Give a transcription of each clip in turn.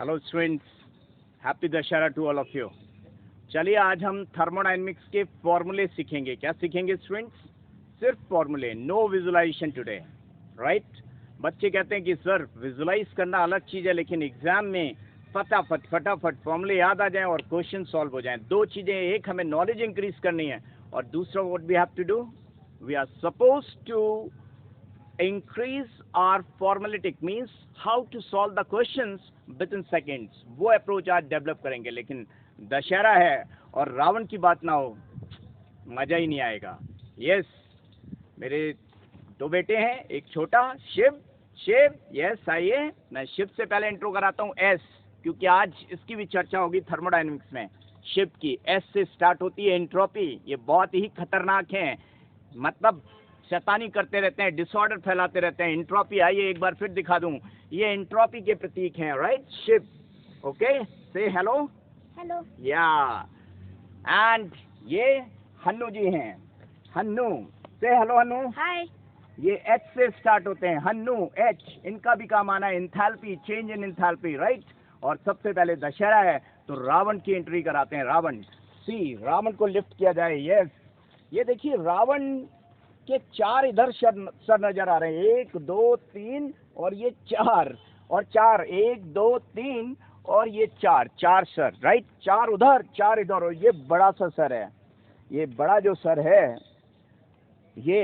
Hello students, happy Dussehra to all of you. चलिए आज हम थर्मोडायनेमिक्स के फॉर्मूले सीखेंगे। क्या सीखेंगे स्टूडेंट्स? सिर्फ फॉर्मूले, नो विजुलाइजेशन टुडे, राइट। बच्चे कहते हैं कि सर विजुलाइज करना अलग चीज़ है, लेकिन एग्जाम में फटाफट फॉर्मूले याद आ जाएं और क्वेश्चन सॉल्व हो जाएं। दो चीज़ें, एक हमें नॉलेज इंक्रीज करनी है और दूसरा what we have to do, we are suppose to increase our formulatic means how to solve the questions within seconds। वो अप्रोच आज डेवलप करेंगे। लेकिन दशहरा है और रावण की बात ना हो, मजा ही नहीं आएगा। यस, मेरे दो बेटे हैं, एक छोटा शिव। यस आइए, मैं शिव से पहले इंट्रो कराता हूँ एस, क्योंकि आज इसकी भी चर्चा होगी थर्मोडायनेमिक्स में। शिव की एस से स्टार्ट होती है एंट्रोपी। ये बहुत ही खतरनाक है, मतलब शैतानी करते रहते हैं, डिसऑर्डर फैलाते रहते हैं। एंट्रोपी, आइए एक बार फिर दिखा दूं, ये एंट्रोपी के प्रतीक हैं, राइट। शिव, ओके, से हेलो। हेलो। या एंड ये हन्नू जी हैं। हन्नू, से हेलो हन्नू। हाय। ये एच से स्टार्ट होते हैं, हन्नू एच। इनका भी काम आना है enthalpy, change in enthalpy, right. और सबसे पहले दशहरा है तो रावण की एंट्री कराते हैं। रावण, सी, रावण को लिफ्ट किया जाए। यस, ये देखिए रावण के चार इधर सर नजर आ रहे हैं, 1 2 3 और ये 4 और 4, 1 2 3 और ये 4 सर, राइट। 4 उधर 4 इधर, और ये बड़ा सा सर है। ये बड़ा जो सर है ये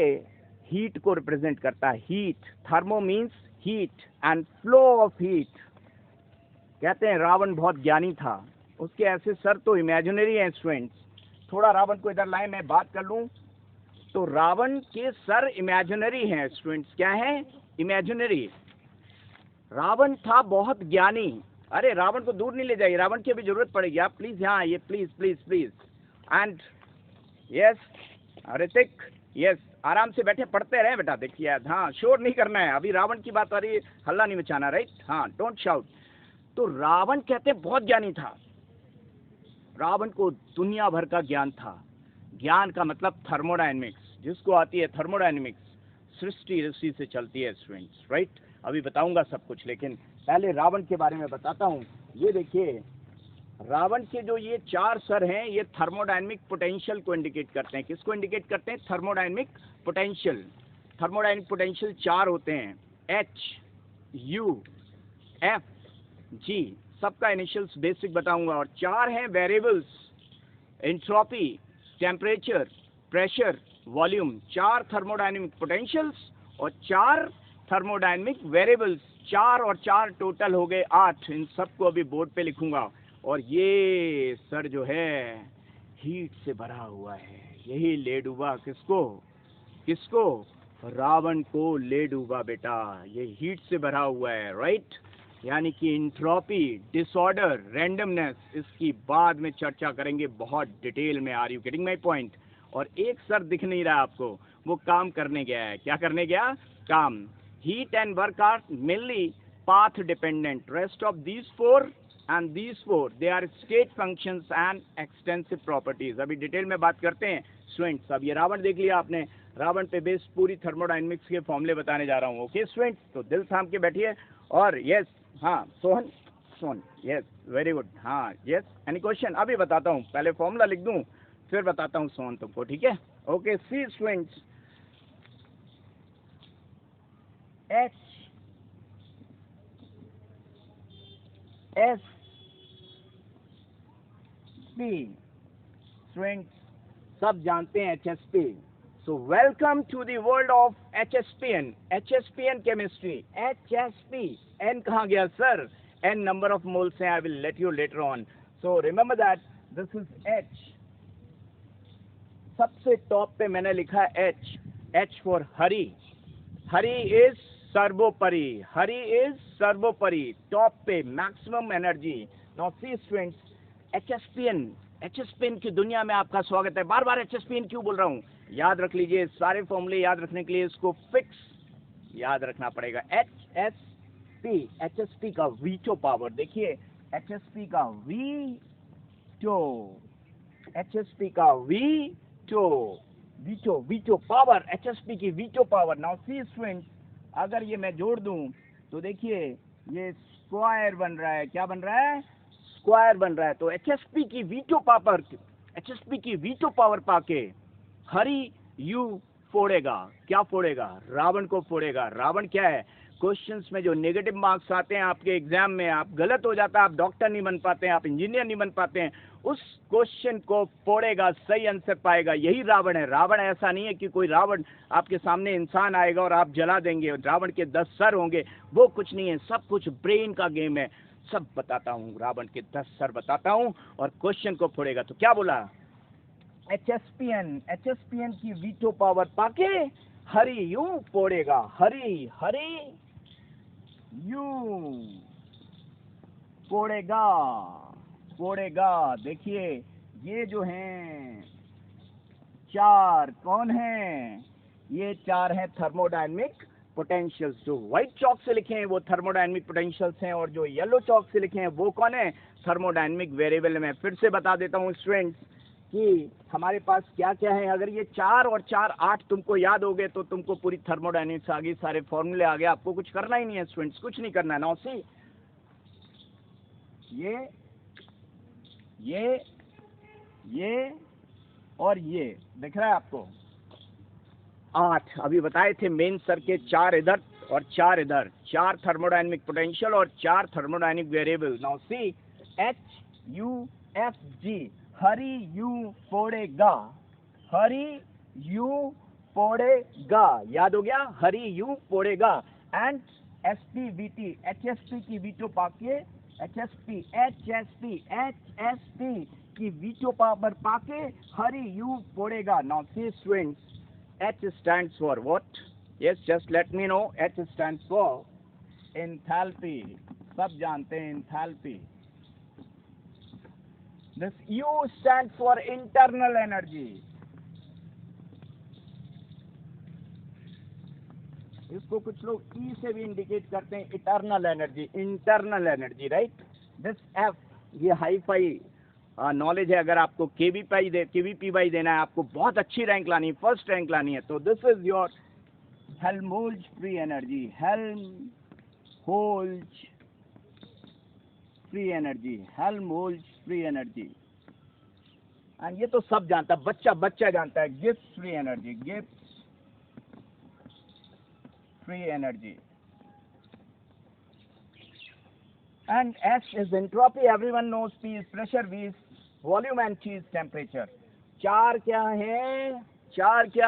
हीट को रिप्रेजेंट करता है। Heat, thermo means heat and flow of heat. कहते हैं रावण बहुत ज्ञानी था, उसके ऐसे सर तो इमेजिनरी हैं स्टूडेंट्स। थोड़ा रावण को इधर लाए, मैं बात कर लूं। तो रावण के सर इमेजिनरी हैं स्टूडेंट्स। क्या है? इमेजिनरी। रावण था बहुत ज्ञानी। अरे रावण को दूर नहीं ले जाइए, रावण की भी जरूरत पड़ेगी। आप प्लीज यहाँ आइए, please please please. And yes Hrithik, yes आराम से बैठे पढ़ते रहे बेटा। देखिए हाँ, शोर नहीं करना है, अभी रावण की बात आ रही है, हल्ला नहीं मचाना, राइट। हाँ, डोंट शाउट। तो रावण कहते बहुत ज्ञानी था। रावण को दुनिया भर का ज्ञान था। ज्ञान का मतलब थर्मोडायनेमिक्स, जिसको आती है थर्मोडायनेमिक्स, सृष्टि ऋषि से चलती है स्टूडेंट्स, राइट। अभी बताऊंगा सब कुछ, लेकिन पहले रावण के बारे में बताता हूँ। ये देखिए रावण के जो ये 4 सर हैं, ये थर्मोडायनेमिक पोटेंशियल को इंडिकेट करते हैं। किसको इंडिकेट करते हैं? Thermodynamic potential. थर्मोडायनेमिक पोटेंशियल 4 होते हैं, एच, यू, एफ, जी। सबका इनिशियल्स बेसिक बताऊंगा। और 4 हैं variables, entropy, temperature, pressure, volume. 4 thermodynamic potentials और 4 थर्मोडायनेमिक वेरिएबल्स। 4 और 4 टोटल हो गए 8। इन सबको अभी बोर्ड पे लिखूंगा। और ये सर जो है हीट से भरा हुआ है, यही ले डूबा किसको? किसको? रावण को ले डूबा बेटा। ये हीट से भरा हुआ है, राइट। यानी कि इंट्रोपी, डिसऑर्डर, रैंडमनेस, इसकी बाद में चर्चा करेंगे बहुत डिटेल में। Are you getting my point? और एक सर दिख नहीं रहा आपको, वो काम करने गया है। क्या करने गया? काम। Heat and work are mainly path dependent. Rest of these 4 and these 4 they are state functions and extensive properties. अभी डिटेल में बात करते हैं स्टूडेंट्स। अब ये रावण देख लिया आपने, रावण पे बेस्ड पूरी थर्मोडायनेमिक्स के फॉर्मूले बताने जा रहा हूँ। ओके स्टूडेंट्स, तो दिल थाम के बैठिए। और यस, हाँ सोहन, यस वेरी गुड। हाँ यस, एनी क्वेश्चन? अभी बताता हूँ, पहले फॉर्मूला लिख दूँ फिर बताता हूँ सोहन तुमको, ठीक है? Okay, see students, H S P, students सब जानते हैं HSP। So welcome to the world of HSPN। HSPN chemistry, HSP। N कहाँ गया sir? N number of moles हैं, I will let you later on. So remember that this is H। सबसे top पे मैंने लिखा है H for Hari. Hari is सर्वोपरि, Hari is सर्वोपरि, टॉप पे maximum energy. Now see students, HSPN की दुनिया में आपका स्वागत है। बार बार HSPN क्यों बोल रहा हूँ? याद रख लीजिए, सारे फॉर्मूले याद रखने के लिए इसको फिक्स याद रखना पड़ेगा। HSP का वीटो पावर। देखिए HSP का वीटो पावर, HSP की veto power. Now see students, अगर ये मैं जोड़ दूं तो देखिए ये स्क्वायर बन रहा है, क्या बन रहा है, स्क्वायर बन रहा है। तो एचएसपी की वीटो पावर पाके हरि यू फोड़ेगा, क्या फोड़ेगा, रावण को फोड़ेगा। रावण क्या है, क्वेश्चंस में जो नेगेटिव मार्क्स आते हैं आपके एग्जाम में, आप गलत हो जाता है, आप डॉक्टर नहीं बन पाते हैं, आप इंजीनियर नहीं बन पाते हैं, उस क्वेश्चन को फोड़ेगा, सही आंसर पाएगा, यही रावण है। रावण ऐसा नहीं है कि कोई रावण आपके सामने इंसान आएगा और आप जला देंगे, रावण के 10 सर होंगे, वो कुछ नहीं है, सब कुछ ब्रेन का गेम है। सब बताता हूँ, रावण के 10 सर बताता हूँ और क्वेश्चन को फोड़ेगा। तो क्या बोला, एचएसपीएन की वीटो पावर पाके हरि यू फोड़ेगा, हरि यू फोड़ेगा। देखिए ये जो हैं चार कौन हैं, ये चार हैं थर्मोडायनेमिक पोटेंशियल्स। जो व्हाइट चॉक से लिखे हैं वो थर्मोडायनेमिक पोटेंशियल्स हैं, और जो येलो चॉक से लिखे हैं वो कौन है, थर्मोडायनेमिक वेरिएबल। में फिर से बता देता हूँ स्टूडेंट्स कि हमारे पास क्या क्या है। अगर ये 4 और 4 8 तुमको याद हो गए तो तुमको पूरी थर्मोडायनेमिक्स आ गई, सारे फॉर्मूले आ गए, आपको कुछ करना ही नहीं है स्टूडेंट्स, कुछ नहीं करना है। नाउ सी, ये और ये दिख रहा है आपको, 8 अभी बताए थे मेन सर के, 4 इधर और 4 इधर, 4 थर्मोडायनेमिक पोटेंशियल और 4 thermodynamic variable. Now see, HUFG, Hari U फोड़ेगा, हरि यू फोड़ेगा, याद हो गया, हरि यू फोड़ेगा। एंड SPVT, HSP की वीटो पाके, HSP की वीटो पावर पाके हरि यू फोड़ेगा। Now see students, H stands for what? Yes, just let me know. H stands for enthalpy. सब जानते हैं enthalpy. This U stands for internal energy. इसको कुछ लोग E से भी इंडिकेट करते हैं, eternal energy, right. This F, ये हाई फाई नॉलेज है। अगर आपको केवीपीवाई देना है, आपको बहुत अच्छी रैंक लानी है, फर्स्ट रैंक लानी है, तो this is your Helmholtz free energy. And ये तो सब जानता है, बच्चा जानता है, Gibbs free energy. And S is entropy, everyone knows. P is pressure, V is volume and T is temperature. चार क्या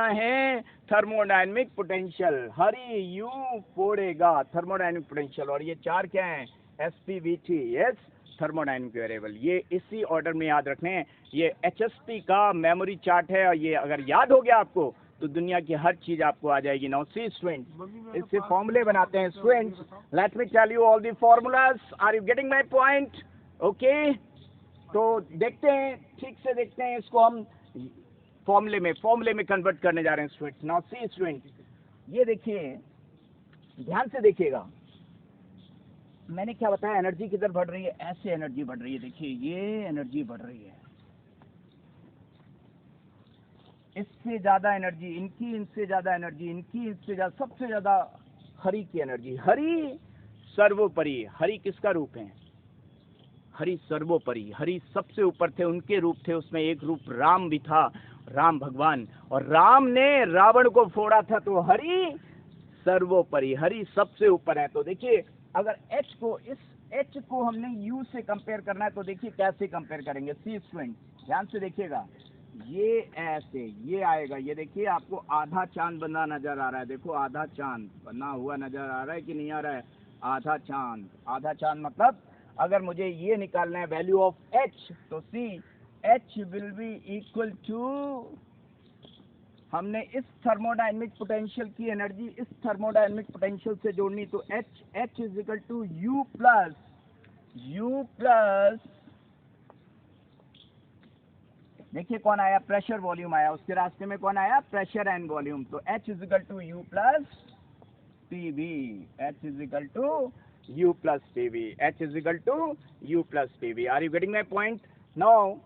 हैं, थर्मोडायनेमिक पोटेंशियल, हरि यू फोड़ेगा, थर्मोडायनेमिक पोटेंशियल। और ये 4 क्या हैं, SPVT, यस, थर्मोडायनेमिक वेरिएबल। ये इसी ऑर्डर में याद रखने हैं। ये HSP का मेमोरी चार्ट है, और ये अगर याद हो गया आपको तो दुनिया की हर चीज आपको आ जाएगी। नाउ सी स्टूडेंट्स, इससे फॉर्मूले बनाते हैं students. Let me tell you all the formulas, are you getting my point? Okay, तो देखते हैं, ठीक से देखते हैं, इसको हम फॉर्मूले में कन्वर्ट करने जा रहे हैं स्टूडेंट्स। नाउ सी स्टूडेंट्स, ये देखिए, ध्यान से देखिएगा, मैंने क्या बताया, एनर्जी किधर बढ़ रही है, ऐसे एनर्जी बढ़ रही है। देखिए ये एनर्जी बढ़ रही है, इससे ज्यादा एनर्जी इनकी, इनसे ज्यादा एनर्जी इनकी, इससे ज्यादा, सबसे ज्यादा हरि की एनर्जी। हरि सर्वोपरि, हरि किसका रूप है, हरि सर्वोपरि, हरि सबसे ऊपर थे, उनके रूप थे, उसमें एक रूप राम भी था, राम भगवान, और राम ने रावण को फोड़ा था, तो हरि सर्वोपरि, हरि सबसे ऊपर है। तो देखिए, अगर H को, इस H को हमने U से कंपेयर करना है, तो देखिए कैसे कंपेयर करेंगे। सी स्टूडेंट, ध्यान से देखिएगा, ये ऐसे ये आएगा, ये देखिए आपको आधा चांद बना नजर आ रहा है, देखो आधा चांद बना हुआ नजर आ रहा है कि नहीं आ रहा है, आधा चांद मतलब अगर मुझे ये निकालना है वैल्यू ऑफ H, तो see H will be equal to, हमने इस थर्मोडायनेमिक पोटेंशियल की एनर्जी इस थर्मोडायनेमिक पोटेंशियल से जोड़नी, तो H is equal to U plus, देखिए कौन आया, प्रेशर वॉल्यूम आया, उसके रास्ते में कौन आया, प्रेशर एंड वॉल्यूम। तो H is equal to U plus PV, H is equal to U plus PV, H is equal to U plus PV। Are you getting my point? Now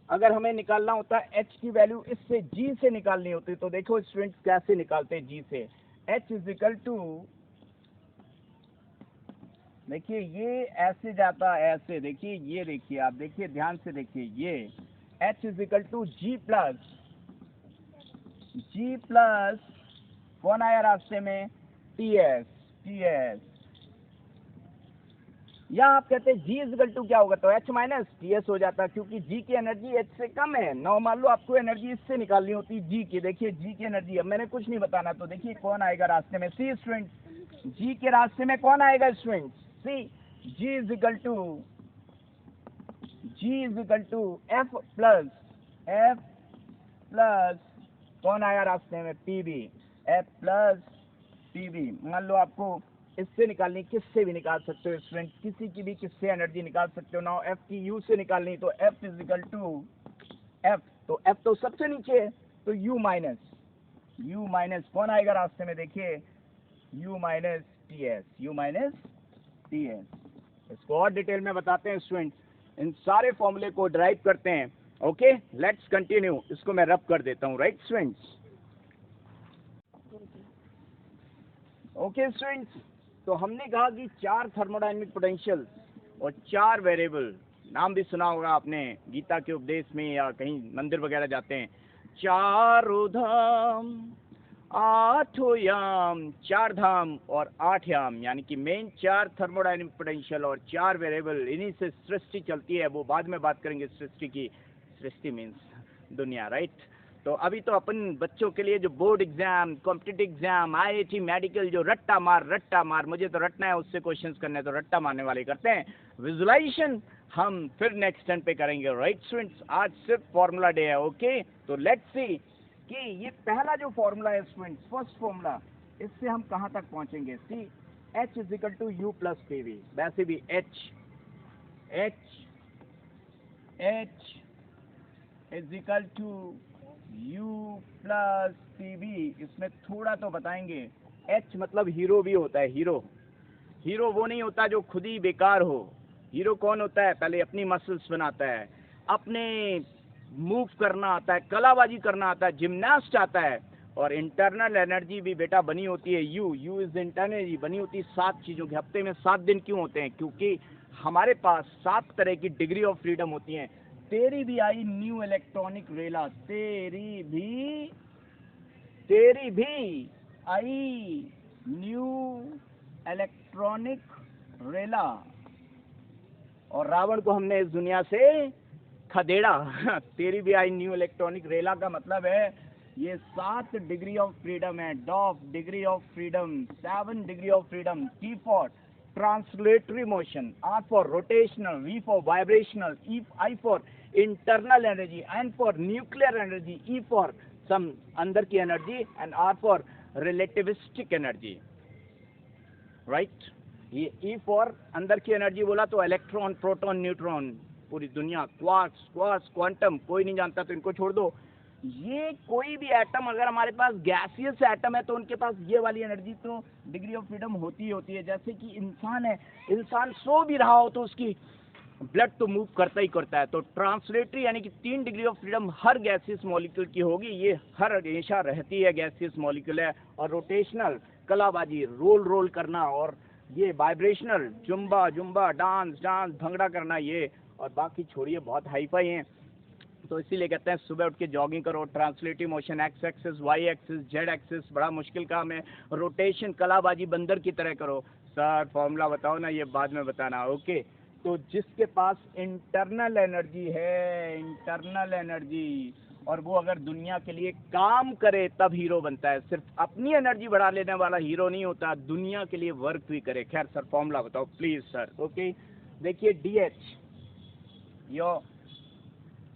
अगर हमें निकालना होता है H की value इससे G से निकालनी होती, तो देखो स्टूडेंट्स कैसे निकालते हैं G से। H इज इक्वल टू, देखिए ये ऐसे जाता है, ऐसे देखिए, ये देखिए, आप देखिए ध्यान से देखिए, ये H is equal to G plus कौन आया रास्ते में, TS। या आप कहते हैं G इज इक्वल टू क्या होगा, तो H माइनस TS हो जाता, क्योंकि G की एनर्जी H से कम है। नौ मान लो आपको एनर्जी इससे निकालनी होती है G की, देखिए G की एनर्जी, अब मैंने कुछ नहीं बताना, तो देखिए कौन आएगा रास्ते में, C स्टूडेंट। G के रास्ते में कौन आएगा student, C। G is equal to F plus कौन आया रास्ते में, PB। F प्लस PB, मान लो आपको इससे निकालनी, किससे भी निकाल सकते हो स्टूडेंट, किसी की भी किससे एनर्जी निकाल सकते हो ना। F की U से निकालनी, तो F is equal to F, तो F तो सबसे नीचे है, तो U माइनस कौन आएगा रास्ते में, देखिए U माइनस TS। इसको और डिटेल में बताते हैं स्टूडेंट, इन सारे फॉर्मूले को ड्राइव करते हैं। ओके, लेट्स कंटिन्यू, इसको मैं रब कर देता हूँ, राइट स्टूडेंट्स। ओके स्टूडेंट्स, तो हमने कहा कि 4 थर्मोडायनेमिक पोटेंशियल और 4 वेरिएबल, नाम भी सुना होगा आपने गीता के उपदेश में या कहीं मंदिर वगैरह जाते हैं, चारों धाम आठों याम, 4 धाम और 8 याम, यानी कि मेन 4 थर्मोडायनेमिक पोटेंशियल और 4 वेरिएबल, इन्हीं से सृष्टि चलती है। वो बाद में बात करेंगे सृष्टि की, सृष्टि मीन्स दुनिया, राइट। तो अभी तो अपन बच्चों के लिए जो board exam, competitive exam, IIT medical, जो रट्टा मार, मुझे तो रटना है, उससे क्वेश्चंस करने हैं, तो रट्टा मारने वाले करते हैं। विजुलाइजेशन हम फिर नेक्स्ट टर्न पे करेंगे, राइट स्टूडेंट्स। आज सिर्फ फॉर्मूला डे है। ओके, तो लेट्स सी कि ये पहला जो फॉर्मूला है स्टूडेंट्स, फर्स्ट फॉर्मूला, इससे हम कहाँ तक पहुंचेंगे। See H is equal to U plus PV, वैसे भी H is equal to U plus PV। इसमें थोड़ा तो बताएंगे, H मतलब हीरो भी होता है। हीरो वो नहीं होता जो खुद ही बेकार हो। हीरो कौन होता है, पहले अपनी मसल्स बनाता है, अपने मूव करना आता है, कलाबाजी करना आता है, जिम्नास्ट आता है। और इंटरनल एनर्जी भी बेटा बनी होती है, यू इज इंटरनल एनर्जी बनी होती है 7 चीज़ों के। हफ्ते में 7 दिन क्यों होते हैं, क्योंकि हमारे पास 7 तरह की डिग्री ऑफ फ्रीडम होती हैं। तेरी भी आई न्यू इलेक्ट्रॉनिक रेला, तेरी भी आई न्यू इलेक्ट्रॉनिक रेला, और रावण को हमने इस दुनिया से खदेड़ा। तेरी भी आई न्यू इलेक्ट्रॉनिक रेला का मतलब है ये 7 डिग्री ऑफ फ्रीडम है। DOF degree of freedom, 7 degree of freedom. T for translatory motion, R for rotational, V for vibrational, I for internal energy, N for nuclear energy, E for some अंदर की energy, and R for relativistic energy, right. ये E for अंदर की energy बोला तो electron, proton, neutron, पूरी दुनिया, quarks, quantum, कोई नहीं जानता तो इनको छोड़ दो। ये कोई भी एटम अगर हमारे पास गैसियस एटम है तो उनके पास ये वाली एनर्जी तो डिग्री ऑफ फ्रीडम होती ही होती है। जैसे कि इंसान है, इंसान सो भी रहा हो तो उसकी ब्लड तो मूव करता ही करता है। तो ट्रांसलेटरी यानी कि 3 degree of freedom her gaseous molecule की होगी, ये हर हमेशा रहती है, गैसियस मॉलिक्यूल है। और रोटेशनल कलाबाजी, रोल करना, और ये वाइब्रेशनल जुम्बा डांस भंगड़ा करना, ये। और बाकी छोड़िए, बहुत हाईफाई हैं, तो इसीलिए कहते हैं सुबह उठ के जॉगिंग करो। Translative motion, x axis, y axis, z axis, बड़ा मुश्किल काम है। रोटेशन कलाबाजी बंदर की तरह करो। सर फॉर्मूला बताओ ना, ये बाद में बताना। ओके, तो जिसके पास इंटरनल एनर्जी है, इंटरनल एनर्जी, और वो अगर दुनिया के लिए काम करे तब हीरो बनता है। सिर्फ अपनी एनर्जी बढ़ा लेने वाला हीरो नहीं होता, दुनिया के लिए वर्क भी करे। खैर सर फॉर्मूला बताओ प्लीज सर। ओके, देखिए DH, yo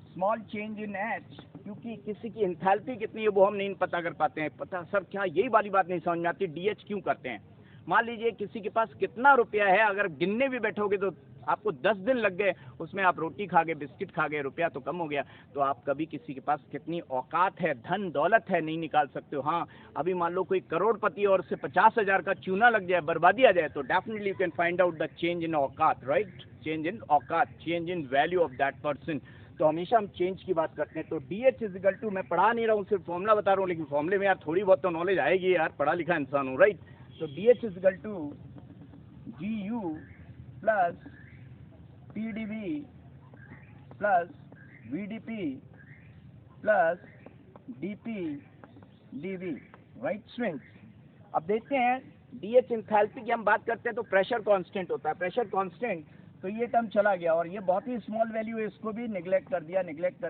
small change in H, क्योंकि किसी की इंथैल्पी कितनी है वो हम नहीं पता कर पाते हैं। पता सर क्या, यही वाली बात नहीं समझ में आती, DH क्यों करते हैं। मान लीजिए किसी के पास कितना रुपया है, अगर गिनने भी बैठोगे तो आपको 10 दिन लग गए, उसमें आप रोटी खा गए, बिस्किट खा गए, रुपया तो कम हो गया। तो आप कभी किसी के पास कितनी औकात है, धन दौलत है, नहीं निकाल सकते हो। हाँ, अभी मान लो कोई करोड़पति और उससे 50,000 का चूना लग जाए, बर्बादी आ जाए, तो definitely you can find out the change in औकात, राइट। चेंज इन औकात, change in value of that person. तो हमेशा हम चेंज की बात करते हैं। तो DH इज इक्वल टू, मैं पढ़ा नहीं रहा हूँ, सिर्फ फॉर्मूला बता रहा हूँ, लेकिन फॉर्मूले में यार थोड़ी बहुत तो नॉलेज आएगी यार, पढ़ा लिखा इंसान हूँ, राइट। तो DH is equal to GU plus PdV plus VdP plus DP/dV, right students. अब देखते हैं DH इंथैल्पी की हम बात करते हैं तो प्रेशर कांस्टेंट होता है, प्रेशर कांस्टेंट, तो ये टर्म चला गया और ये बहुत ही स्मॉल वैल्यू है, इसको भी निगलेक्ट कर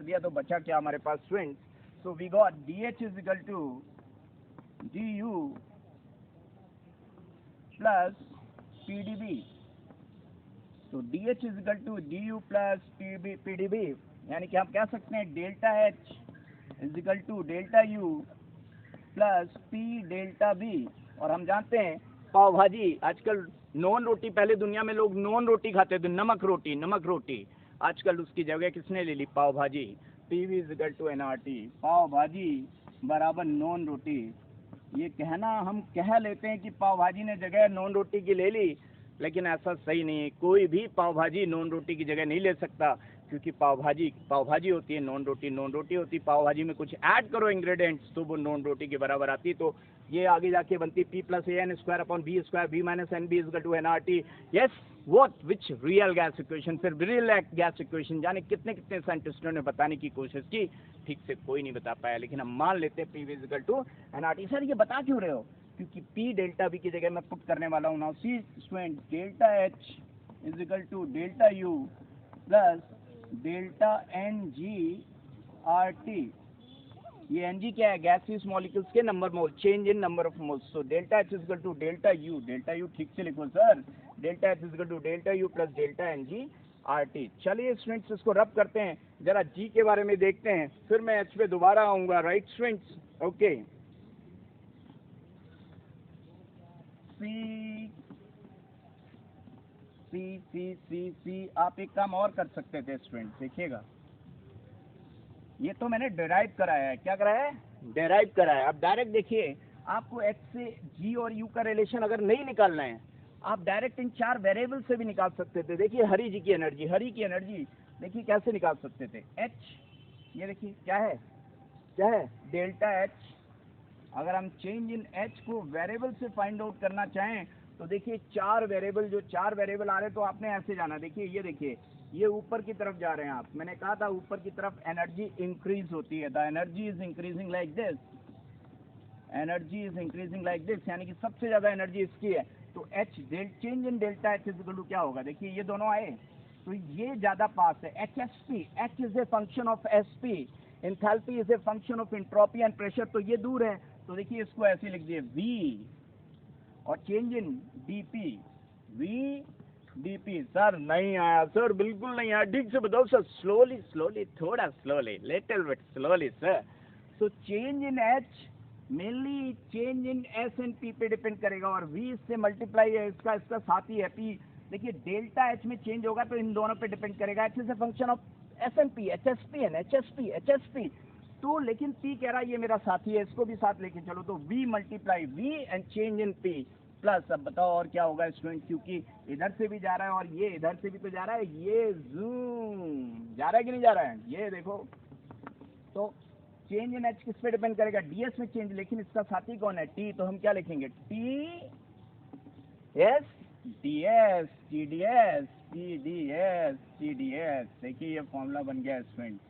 दिया तो बचा क्या हमारे पास students. So we got DH is equal to DU plus PdV, तो DH is equal to DU plus PdV, यानी कि हम कह सकते हैं delta H is equal to delta U plus P delta B। और हम जानते हैं पाव भाजी आजकल नॉन रोटी, पहले दुनिया में लोग नॉन रोटी खाते थे, नमक रोटी, आजकल उसकी जगह किसने ले ली, pav bhaji. PV is equal to NRT, pav bhaji बराबर नॉन रोटी। ये कहना हम कह लेते हैं कि पाव भाजी ने जगह नॉन रोटी की ले ली, लेकिन ऐसा सही नहीं है, कोई भी पाव भाजी नॉन रोटी की जगह नहीं ले सकता, क्योंकि पाव भाजी होती है, नॉन रोटी होती है। पाव भाजी में कुछ ऐड करो इंग्रेडिएंट्स तो वो नॉन रोटी के बराबर आती है, तो ये आगे जाके बनती P + AN² upon B² B - NB is equal to NRT। Yes, what which real gas equation, फिर रियल गैस इक्वेशन जाने कितने साइंटिस्टों ने बताने की कोशिश की, ठीक से कोई नहीं बता पाया, लेकिन हम मान लेते हैं PV is equal to NRT। Sir ये बता क्यों रहे हो, क्योंकि P डेल्टा B की जगह मैं पुट करने वाला हूँ। Now see student, delta H is equal to delta U plus delta NG/RT। ये Ng क्या है, गैसियस मॉलिक्यूल्स के number mole, change in number of moles. So delta H is equal to delta U ठीक से लिखो sir, delta H is equal to delta U plus delta NG/RT। चलिए students इसको रब करते हैं, जरा G के बारे में देखते हैं, फिर मैं H पे दोबारा आऊंगा, राइट स्टूडेंट्स। ओके, सी आप एक काम और कर सकते थे स्टूडेंट्स, देखिएगा ये तो मैंने डेराइव कराया है, क्या कराया है, डेराइव कराया है। अब डायरेक्ट देखिए, आपको H से G और U का रिलेशन अगर नहीं निकालना है, आप डायरेक्ट इन 4 वेरिएबल से भी निकाल सकते थे। देखिए हरी की एनर्जी देखिए कैसे निकाल सकते थे। H, ये देखिए क्या है डेल्टा H। अगर हम चेंज इन H को वेरिएबल से फाइंड आउट करना चाहें तो देखिए 4 वेरिएबल आ रहे हैं, तो आपने ऐसे जाना, देखिए ये ऊपर की तरफ जा रहे हैं आप, मैंने कहा था ऊपर की तरफ एनर्जी इंक्रीज होती है, the energy is increasing like this, यानी कि सबसे ज्यादा एनर्जी इसकी है। तो H change in delta H is equal to क्या होगा, देखिए ये दोनों आए तो ये ज्यादा पास है। HSP, H is a function of SP, enthalpy is a function of entropy and pressure, तो ये दूर है, तो देखिए इसको ऐसे लिख दिए V, और चेंज इन DP सर नहीं आया, सर बिल्कुल नहीं आया, ठीक से बताओ सर, स्लोली थोड़ा slowly, little bit slowly sir. So change in H mainly change in S and P पे डिपेंड करेगा, और V इससे मल्टीप्लाई है, इसका साथी है P। देखिए डेल्टा H में चेंज होगा तो इन दोनों पे डिपेंड करेगा, H is a function of S and P, HSP, तो लेकिन P कह रहा है ये मेरा साथी है, इसको भी साथ लेके चलो, तो V multiply V and change in P plus. अब बताओ और क्या होगा स्टूडेंट, क्योंकि इधर से भी जा रहा है और ये इधर से भी तो जा रहा है, ये जूम जा रहा है कि नहीं जा रहा है, ये देखो। तो चेंज इन H किस पे डिपेंड करेगा, DS में चेंज, लेकिन इसका साथी कौन है, T, तो हम क्या लिखेंगे, TS DS TDS। देखिए ये फॉर्मूला बन गया स्टूडेंट,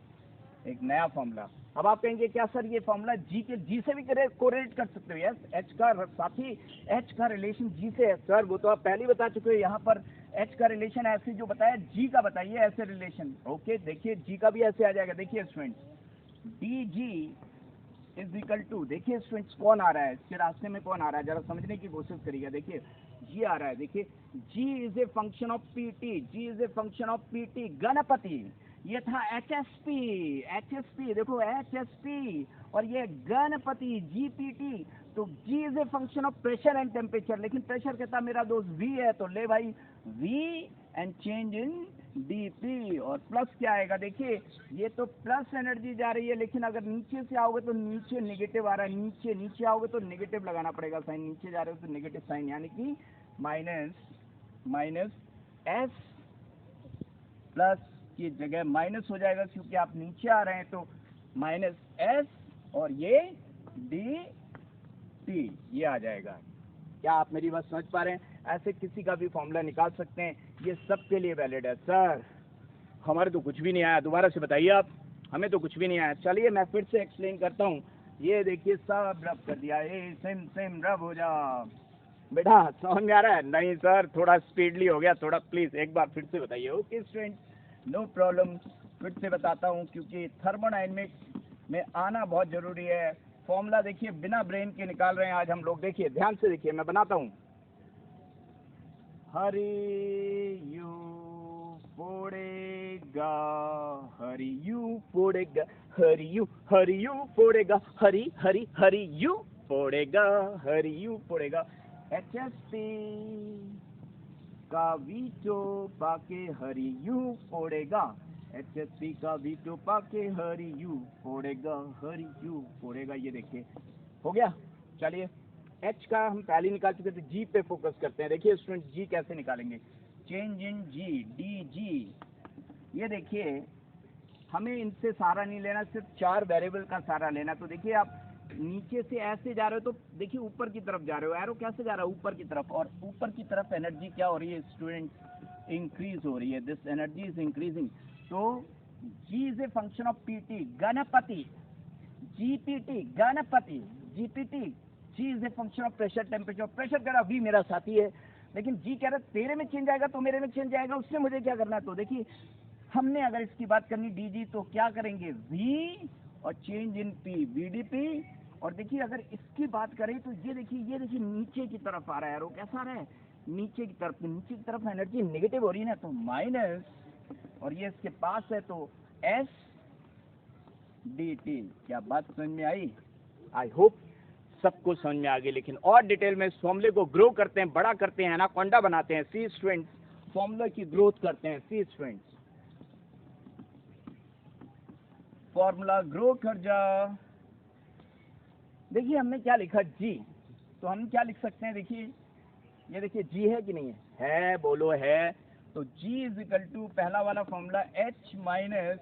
एक नया फॉर्मूला। अब आप कहेंगे क्या सर ये फॉर्मूला G से भी कोरिलेट कर सकते हो। यस, H का साथी, H का रिलेशन G से है सर, वो तो आप पहले ही बता चुके हो, यहाँ पर H का रिलेशन ऐसे जो बताया, G का बताइए ऐसे रिलेशन। ओके, देखिए G का भी ऐसे आ जाएगा, देखिए students DG is equal to, देखिए स्टूडेंट्स कौन आ रहा है इसके रास्ते में, कौन आ रहा है जरा समझने की कोशिश करिएगा। देखिए G आ रहा है, देखिए G is a function of PT, Ganpati, ये था HSP, देखो HSP, और ये गणपति GPT। तो G is a function of pressure and temperature, लेकिन प्रेशर कहता मेरा दोस्त V है, तो ले भाई V and change in DP, और प्लस क्या आएगा, देखिए ये तो प्लस एनर्जी जा रही है, लेकिन अगर नीचे से आओगे तो नीचे नेगेटिव आ रहा है, नीचे आओगे तो नेगेटिव लगाना पड़ेगा साइन, नीचे जा रहे हो तो नेगेटिव साइन, यानी कि माइनस S प्लस की जगह माइनस हो जाएगा, क्योंकि आप नीचे आ रहे हैं, तो -S और ये DT ये आ जाएगा। क्या आप मेरी बात समझ पा रहे हैं? ऐसे किसी का भी फॉर्मूला निकाल सकते हैं, ये सबके लिए वैलिड है। सर हमारे तो कुछ भी नहीं आया, दोबारा से बताइए आप। हमें तो कुछ भी नहीं आया। चलिए मैं फिर से एक्सप्लेन करता हूँ। ये देखिए सब रब कर दिया, ए सेम सेम रब हो जा। बेटा समझ में आ रहा है? नहीं सर थोड़ा स्पीडली हो गया, थोड़ा प्लीज़ एक बार फिर से बताइए। ओके स्टूडेंट, नो प्रॉब्लम, फिर से बताता हूँ क्योंकि थर्मोडायनेमिक्स में आना बहुत ज़रूरी है। फॉर्मूला देखिए बिना ब्रेन के निकाल रहे हैं आज हम लोग। देखिए ध्यान से देखिए, मैं बनाता हूँ। हरी यू फोड़ेगा, हरी यू फोड़ेगा, हरी यू फोड़ेगा, हरी हरी हरी यू फोड़ेगा, हरी यू फोड़ेगा। HSP का वीटो पाके हरी यू फोड़ेगा, HSP का वीटो पाके हरी यू फोड़ेगा, हरी यू फोड़ेगा। ये देखिए हो गया। चलिए H का हम पहले निकाल चुके थे, G पे फोकस करते हैं। देखिए स्टूडेंट G कैसे निकालेंगे। Change in G, DG। ये देखिए हमें इनसे सारा नहीं लेना, सिर्फ 4 वेरिएबल का सारा लेना। तो देखिए आप नीचे से ऐसे जा रहे हो तो देखिए ऊपर की तरफ जा रहे हो, एरो कैसे जा रहा है ऊपर की तरफ, और ऊपर की तरफ एनर्जी क्या हो रही है स्टूडेंट, इंक्रीज हो रही है। This energy is increasing. तो G is a function of PT Ganpati, GPT Ganpati, GPT। G is a function of pressure temperature, pressure कह रहा V मेरा साथी है, लेकिन G कह रहा तेरे में चेंज आएगा तो मेरे में चेंज आएगा, उससे मुझे क्या करना है। तो देखिए हमने अगर इसकी बात करनी DG तो क्या करेंगे V और चेंज इन P VDP। और देखिए अगर इसकी बात करें तो ये देखिए नीचे की तरफ आ रहा है, कैसा आ रहा है नीचे की तरफ। तो नीचे की तरफ एनर्जी नेगेटिव हो रही है ना, तो माइनस, और ये इसके पास है तो S DT। क्या बात समझ में आई? आई होप सबको समझ में आ गई। लेकिन और डिटेल में इस फॉर्मूले को ग्रो करते हैं, बड़ा करते हैं, एनाकोंडा बनाते हैं। सी स्टूडेंट्स, फॉर्मूला की ग्रोथ करते हैं। सी स्टूडेंट्स, फॉर्मूला ग्रो कर जा। देखिए हमने क्या लिखा G, तो हम क्या लिख सकते हैं। देखिए ये देखिए G है कि नहीं है बोलो है। तो G इज इक्वल टू पहला वाला फॉर्मूला H माइनस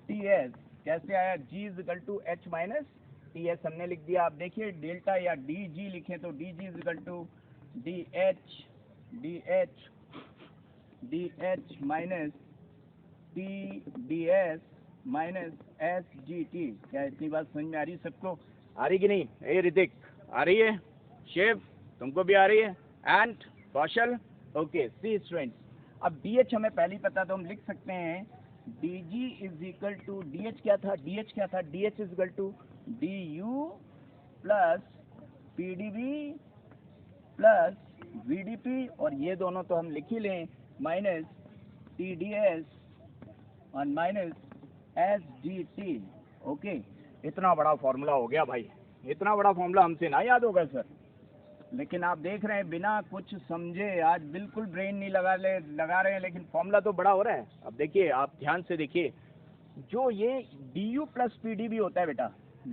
TS। कैसे आया? G is equal to H minus TS हमने लिख दिया। आप देखिए डेल्टा या DG लिखें तो DG is equal to DH minus TDS minus SGT। क्या इतनी बात समझ में आ रही है सबको? आ रही कि नहीं? ए ऋतिक आ रही है, शिव तुमको भी आ रही है, and Kaushal? Okay. See students, अब DH हमें पहले ही पता, तो हम लिख सकते हैं DG is equal to DH क्या था, DH is equal to DU plus PDB plus VDP, और ये दोनों तो हम लिख ही लें, माइनस TDS और माइनस SGT। ओके, इतना बड़ा फॉर्मूला हो गया भाई। इतना बड़ा फॉर्मूला हमसे ना याद होगा सर। लेकिन आप देख रहे हैं बिना कुछ समझे आज बिल्कुल ब्रेन नहीं लगा रहे हैं, लेकिन फॉर्मूला तो बड़ा हो रहा है। अब देखिए आप ध्यान से देखिए, जो ये DU प्लस PDB होता है बेटा,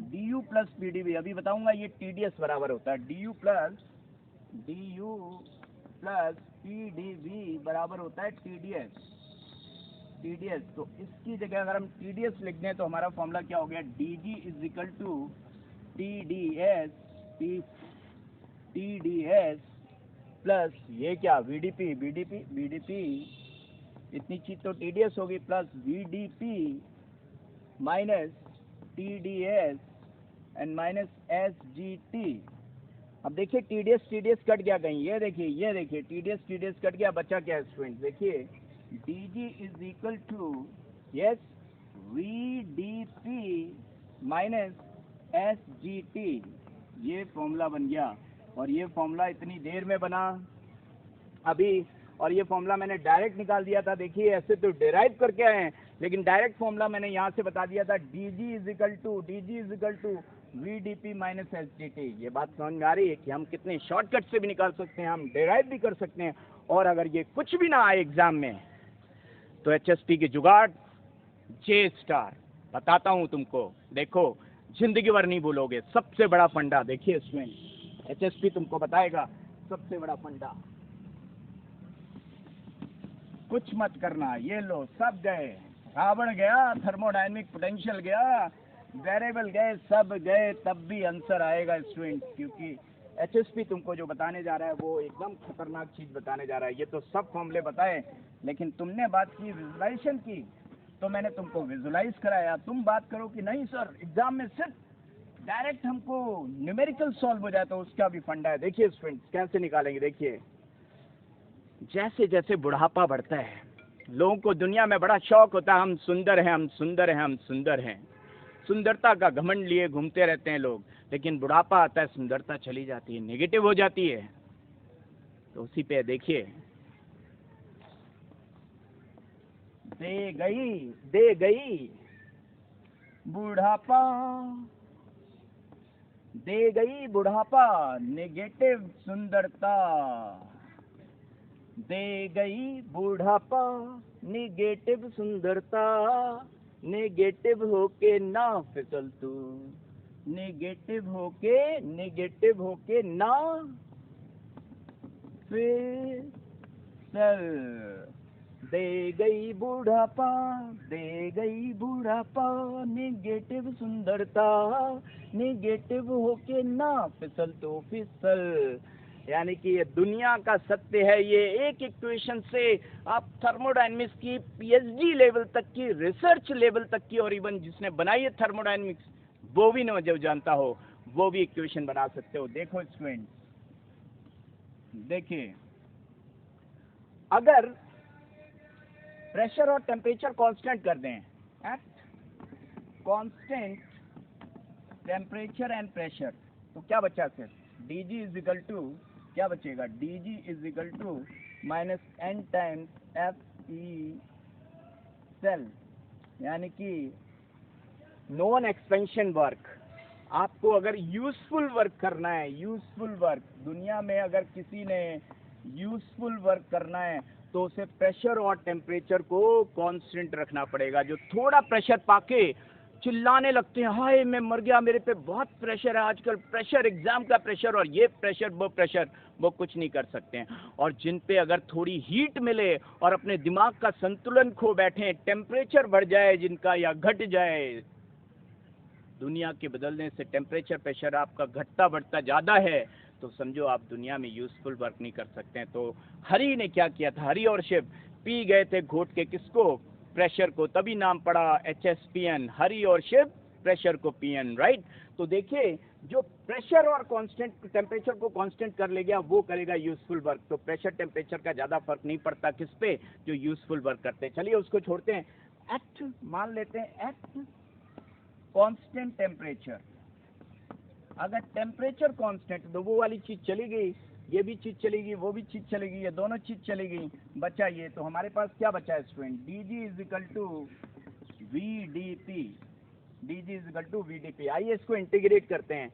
DU प्लस PDB अभी बताऊंगा, ये TDS बराबर होता है। DU प्लस PDB बराबर होता है TDS। तो इसकी जगह अगर हम TDS लिख दें तो हमारा फॉर्मूला क्या हो गया, DG is equal to TDS plus ये क्या VDP, इतनी चीज तो TDS होगी, plus VDP minus TDS and minus SGT। अब देखिए TDS कट गया कहीं, ये देखिए TDS कट गया, बचा क्या स्टूडेंट? देखिए DG is equal to yes VDP minus SGT। ये फॉर्मूला बन गया, और ये फॉर्मूला इतनी देर में बना अभी, और ये फॉर्मूला मैंने डायरेक्ट निकाल दिया था। देखिए ऐसे तो डिराइव करके आए हैं, लेकिन डायरेक्ट फॉर्मूला मैंने यहाँ से बता दिया था, DG is equal to VDP minus SGT। ये बात समझ में आ रही है कि हम कितने शॉर्टकट से भी निकाल सकते हैं, हम डिराइव भी कर सकते हैं। और अगर ये कुछ भी ना आए एग्जाम में तो HSP की जुगाड़ J स्टार बताता हूँ तुमको। देखो जिंदगी भर नहीं भूलोगे, सबसे बड़ा फंडा। देखिए इसमें HSP तुमको बताएगा सबसे बड़ा फंडा। कुछ मत करना, ये लो सब गए, रावण गया, थर्मोडायनेमिक पोटेंशियल गया, वेरिएबल गए, सब गए, तब भी आंसर आएगा स्टूडेंट, क्योंकि HSP तुमको जो बताने जा रहा है वो एकदम खतरनाक चीज बताने जा रहा है। ये तो सब फॉर्मूले बताए, लेकिन तुमने बात की विजुलाइजेशन की, तो मैंने तुमको विजुलाइज कराया। तुम बात करो कि नहीं सर एग्जाम में सिर्फ डायरेक्ट हमको न्यूमेरिकल सॉल्व हो जाए, तो उसका भी फंडा है। देखिए स्टूडेंट्स कैसे निकालेंगे। देखिए जैसे जैसे बुढ़ापा बढ़ता है, लोगों को दुनिया में बड़ा शौक होता है, हम सुंदर हैं, हम सुंदर हैं, हम सुंदर हैं, सुंदरता का घमंड लिए घूमते रहते हैं लोग। लेकिन बुढ़ापा आता है, सुंदरता चली जाती है, नेगेटिव हो जाती है। तो उसी पे देखिए, दे गई बुढ़ापा, दे गई बुढ़ापा नेगेटिव सुंदरता, दे गई बुढ़ापा नेगेटिव सुंदरता, नेगेटिव होके ना फिसल तू, नेगेटिव होके ना फिसल। दे गई बुढ़ापा, दे गई बुढ़ापा नेगेटिव सुंदरता, नेगेटिव होके ना फिसल तो फिसल। यानी कि ये दुनिया का सत्य है। ये एक इक्वेशन से आप थर्मोडायनेमिक्स की PhD लेवल तक की, रिसर्च लेवल तक की, और इवन जिसने बनाई है थर्मोडायनेमिक्स वो भी न जो जानता हो वो भी इक्वेशन बना सकते हो। देखो स्टूडेंट, देखिए अगर प्रेशर और टेम्परेचर कांस्टेंट कर दें, eight constant temperature and pressure, तो क्या बचा फिर dg इज इक्वल टू, क्या बचेगा, dg is equal to minus n times FE cell. यानी कि नॉन एक्सपेंशन वर्क। आपको अगर यूजफुल वर्क करना है, यूजफुल वर्क दुनिया में अगर किसी ने यूजफुल वर्क करना है तो उसे प्रेशर और टेम्परेचर को कांस्टेंट रखना पड़ेगा। जो थोड़ा प्रेशर पाके चिल्लाने लगते हैं, हाय मैं मर गया, मेरे पे बहुत प्रेशर है आजकल, प्रेशर, एग्जाम का प्रेशर और ये प्रेशर वो प्रेशर, वो कुछ नहीं कर सकते हैं। और जिन पे अगर थोड़ी हीट मिले और अपने दिमाग का संतुलन खो बैठे, टेम्परेचर बढ़ जाए जिनका या घट जाए, दुनिया के बदलने से टेम्परेचर प्रेशर आपका घटता बढ़ता ज़्यादा है, तो समझो आप दुनिया में यूजफुल वर्क नहीं कर सकते हैं। तो हरि ने क्या किया था, हरि और शिव पी गए थे घोट के किसको, प्रेशर को, तभी नाम पड़ा HSPN, हरि और शिव प्रेशर को PN, राइट। तो देखिए जो प्रेशर और कांस्टेंट टेम्परेचर को कांस्टेंट कर ले गया वो करेगा यूजफुल वर्क। तो प्रेशर टेम्परेचर का ज़्यादा फर्क नहीं पड़ता किस पे, जो यूजफुल वर्क करते हैं। चलिए उसको छोड़ते हैं, एट मान लेते हैं, एट कांस्टेंट टेम्परेचर। अगर टेम्परेचर कांस्टेंट तो वो वाली चीज चली गई, ये भी चीज चलेगी, वो भी चीज चलेगी, ये दोनों चीज चलेगी, बचा ये। तो हमारे पास क्या बचा है student, dg is equal to VdP, dg is equal to VdP। आइए इसको इंटीग्रेट करते हैं,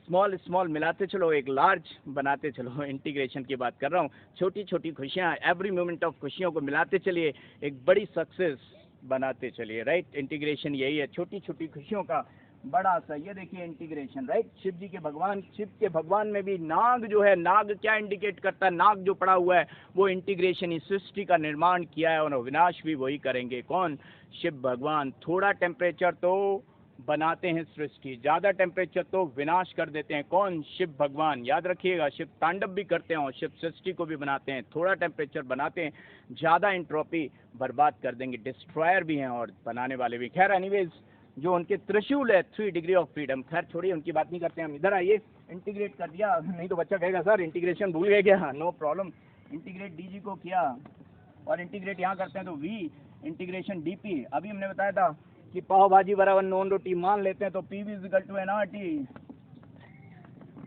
स्मॉल स्मॉल मिलाते चलो, एक लार्ज बनाते चलो। इंटीग्रेशन की बात कर रहा हूँ, छोटी छोटी खुशियाँ, एवरी मोमेंट ऑफ खुशियों को मिलाते चलिए, एक बड़ी सक्सेस बनाते चलिए, राइट। इंटीग्रेशन यही है, छोटी छोटी खुशियों का बड़ा सा। ये देखिए इंटीग्रेशन, राइट। शिव जी के भगवान, शिव के भगवान में भी नाग जो है, नाग क्या इंडिकेट करता है, नाग जो पड़ा हुआ है वो इंटीग्रेशन, इस सृष्टि का निर्माण किया है और विनाश भी वही करेंगे। कौन, शिव भगवान। थोड़ा टेम्परेचर तो बनाते हैं सृष्टि, ज़्यादा टेम्परेचर तो विनाश कर देते हैं। कौन, शिव भगवान। याद रखिएगा, शिव तांडव भी करते हैं और शिव सृष्टि को भी बनाते हैं। थोड़ा टेम्परेचर बनाते हैं, ज़्यादा एंट्रोपी बर्बाद कर देंगे, डिस्ट्रॉयर भी हैं और बनाने वाले भी। खैर एनीवेज, जो उनके त्रिशूल है 3 डिग्री ऑफ फ्रीडम, खैर छोड़िए उनकी बात नहीं करते हैं हम। इधर आइए, इंटीग्रेट कर दिया, नहीं तो बच्चा कहेगा सर इंटीग्रेशन भूल गए क्या, नो प्रॉब्लम। इंटीग्रेट dg को किया और इंटीग्रेट यहाँ करते हैं तो v इंटीग्रेशन dp। अभी हमने बताया था कि पाव भाजी बराबर नॉन रोटी मान लेते हैं, तो PV is equal to nRT,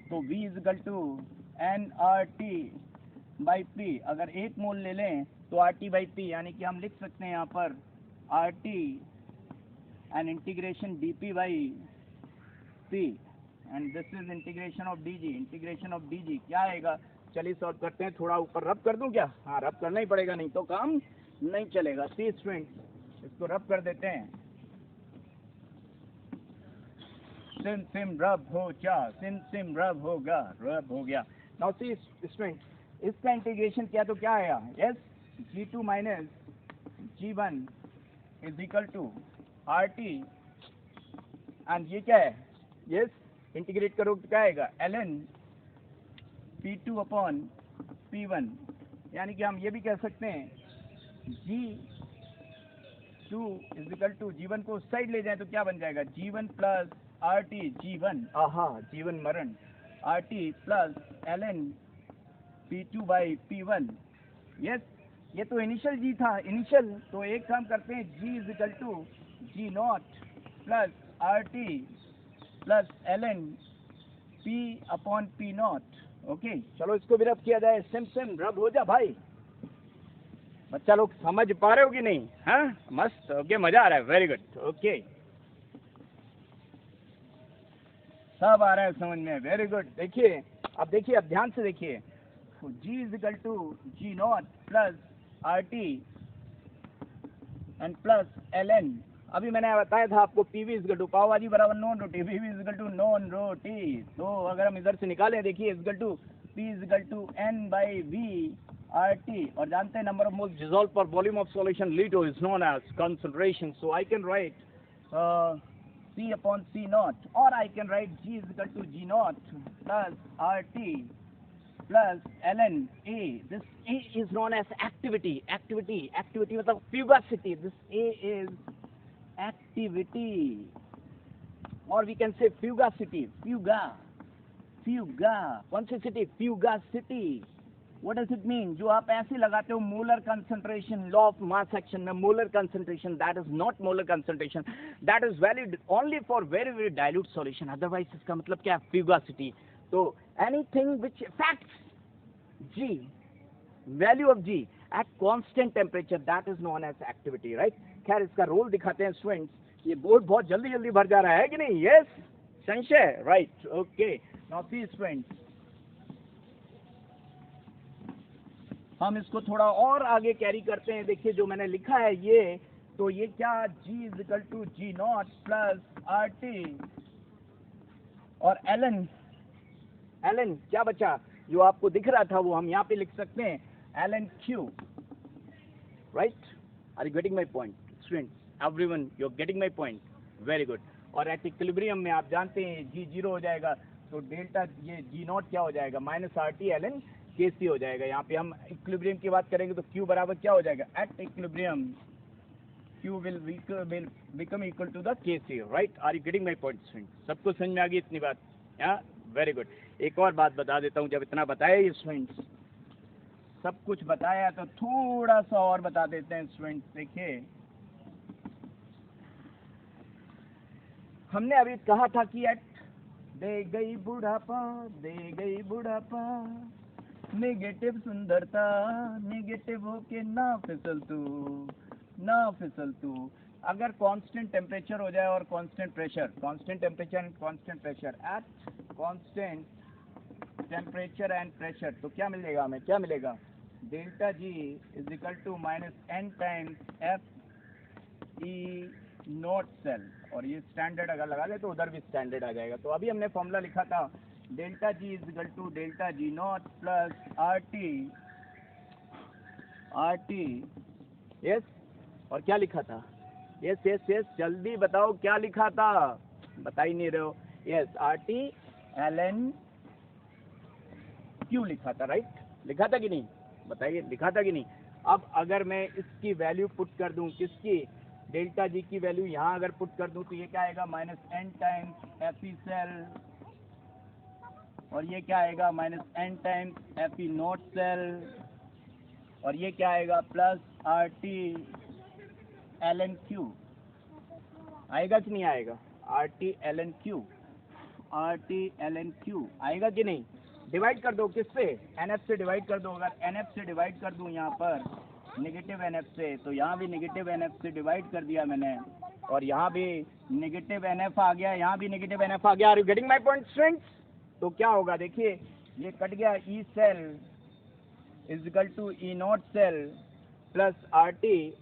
तो V is equal to nRT by P। अगर 1 मोल ले लें तो RT बाई P, यानी कि हम लिख सकते हैं यहाँ पर RT and integration dP by P and this is integration of dg, integration of dg क्या आएगा। चलिए सॉल्व करते हैं, थोड़ा ऊपर रब कर दूं क्या, हाँ रब करना ही पड़ेगा, नहीं तो काम नहीं चलेगा। सी स्टूडेंट, इसको रब कर देते हैं, सिम सिम रब हो जा, सिम सिम रब होगा, रब हो गया। नाउ सी स्टूडेंट, इसका इंटीग्रेशन किया तो क्या आया, yes G2 minus G1 is equal to RT and ये क्या है, यस इंटीग्रेट करो तो क्या आएगा, ln P2 अपॉन P1, यानी कि हम ये भी कह सकते हैं G2 is equal to G1 को उस साइड ले जाएं तो क्या बन जाएगा, G1 plus RT G1, G1 मरण, RT plus ln P2 by P1। Yes, ये तो इनिशियल G था, इनिशियल। तो एक काम करते हैं, G is equal to G0 plus RT plus ln P upon P0। Okay, चलो इसको भी रब किया जाए, सिम रब हो जा भाई। बच्चा लोग समझ पा रहे हो कि नहीं? हाँ, मस्त, ओके, मजा आ रहा है, वेरी गुड, ओके, सब आ रहा है समझ में, वेरी गुड। देखिए, अब देखिए, अब ध्यान से देखिए, G is equal to G0 plus RT and plus ln। अभी मैंने बताया था आपको PV is equal to pav bhaji बराबर नॉन रोटी, VV is equal to naan रोटी। तो अगर हम इधर से निकालें, देखिए is equal to P is equal to N by V RT, और जानते हैं नंबर ऑफ मोल्स डिसॉल्व पर वॉल्यूम ऑफ सॉल्यूशन लीटो is known as concentration. So I can write C upon C0, or I can write G is equal to G0 plus RT plus ln A. This A is known as activity मतलब fugacity. This A is activity, or we can say fugacity, कौन सी city, fugacity। What does it mean? जो आप ऐसे लगाते हो molar concentration, law of mass action में molar concentration, that is not molar concentration, that is valid only for very very dilute solution. Otherwise इसका मतलब क्या है, फ्यूगासिटी। तो anything which affects G, value of G at constant temperature, that is known as activity, right. खैर इसका role दिखाते हैं students. ये बोर्ड बहुत जल्दी जल्दी भर जा रहा है कि नहीं? यस, संशय, right, okay. Now see students, हम इसको थोड़ा और आगे कैरी करते हैं। देखिए जो मैंने लिखा है ये, तो ये क्या, G is equal to G0 plus RT और ln क्या बचा, जो आपको दिख रहा था वो हम यहाँ पे लिख सकते हैं ln Q, right. Are you getting my point students? Everyone, you are getting my point, very good. और एट इक्विलिब्रियम में आप जानते हैं G 0 हो जाएगा, तो डेल्टा ये G0 क्या हो जाएगा, माइनस RT ln KC हो जाएगा। यहाँ पे हम इक्विलिब्रियम की बात करेंगे तो Q बराबर क्या हो जाएगा, at equilibrium Q will become equal to the KC, right. Are you getting my point student? सबको समझ में आ गई इतनी बात? हाँ, वेरी गुड। एक और बात बता देता हूँ, जब इतना बताया ये स्टूडेंट्स, सब कुछ बताया तो थोड़ा सा और बता देते हैं स्टूडेंट्स। देखिए हमने अभी कहा था कि एट दे गई बुढ़ापा नेगेटिव सुंदरता, नेगेटिव होके ना फिसल तू। अगर कांस्टेंट टेम्परेचर हो जाए और constant pressure, constant temperature and constant pressure, at constant temperature and pressure, तो क्या मिलेगा हमें, क्या मिलेगा, delta G is equal to minus n times FE0 cell. और ये स्टैंडर्ड अगर लगा दे तो उधर भी स्टैंडर्ड आ जाएगा। तो अभी हमने फॉर्मूला लिखा था, delta G is equal to delta G0 plus RT, yes. और क्या लिखा था, यस, जल्दी बताओ क्या लिखा था, बता ही नहीं रहे हो। यस, RT ln Q लिखा था, राइट, लिखा था कि नहीं, बताइए, लिखा था कि नहीं। अब अगर मैं इसकी वैल्यू पुट कर दूं, किसकी, डेल्टा G की वैल्यू यहाँ अगर पुट कर दूं तो ये क्या आएगा, minus n times FE cell, और ये क्या आएगा, minus n times FE0 cell, और ये क्या आएगा, प्लस RT ln Q आएगा कि नहीं आएगा, RT ln Q आएगा कि नहीं। डिवाइड कर दो किससे, NF से डिवाइड कर दो। अगर NF से डिवाइड कर दूं यहाँ पर नेगेटिव NF से, तो यहाँ भी नेगेटिव NF से डिवाइड कर दिया मैंने, और यहाँ भी नेगेटिव NF आ गया, यहाँ भी नेगेटिव NF आ गया। Are you getting my point students? तो क्या होगा, देखिए ये कट गया, E cell is equal to E0 cell plus RT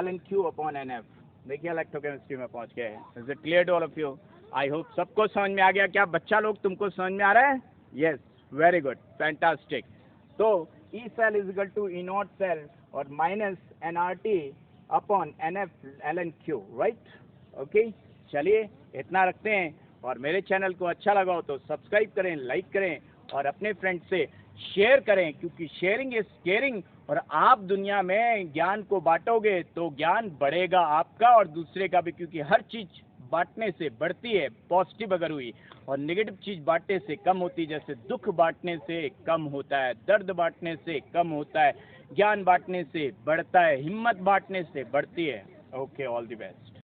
ln Q upon NF। देखिए इलेक्ट्रोकेमिस्ट्री में पहुँच गए। Is it clear to all of you? I hope सबको समझ में आ गया। क्या बच्चा लोग तुमको समझ में आ रहा है? Yes, very good, fantastic. तो E cell is equal to E0 cell और minus nRT upon NF ln Q, right, okay. चलिए इतना रखते हैं, और मेरे चैनल को अच्छा लगा हो तो सब्सक्राइब करें, लाइक करें, और अपने फ्रेंड से शेयर करें, क्योंकि शेयरिंग इज केयरिंग। और आप दुनिया में ज्ञान को बांटोगे तो ज्ञान बढ़ेगा आपका और दूसरे का भी, क्योंकि हर चीज़ बांटने से बढ़ती है, पॉजिटिव अगर हुई, और नेगेटिव चीज़ बांटने से कम होती है। जैसे दुख बांटने से कम होता है, दर्द बांटने से कम होता है, ज्ञान बांटने से बढ़ता है, हिम्मत बांटने से बढ़ती है। Okay, all the best.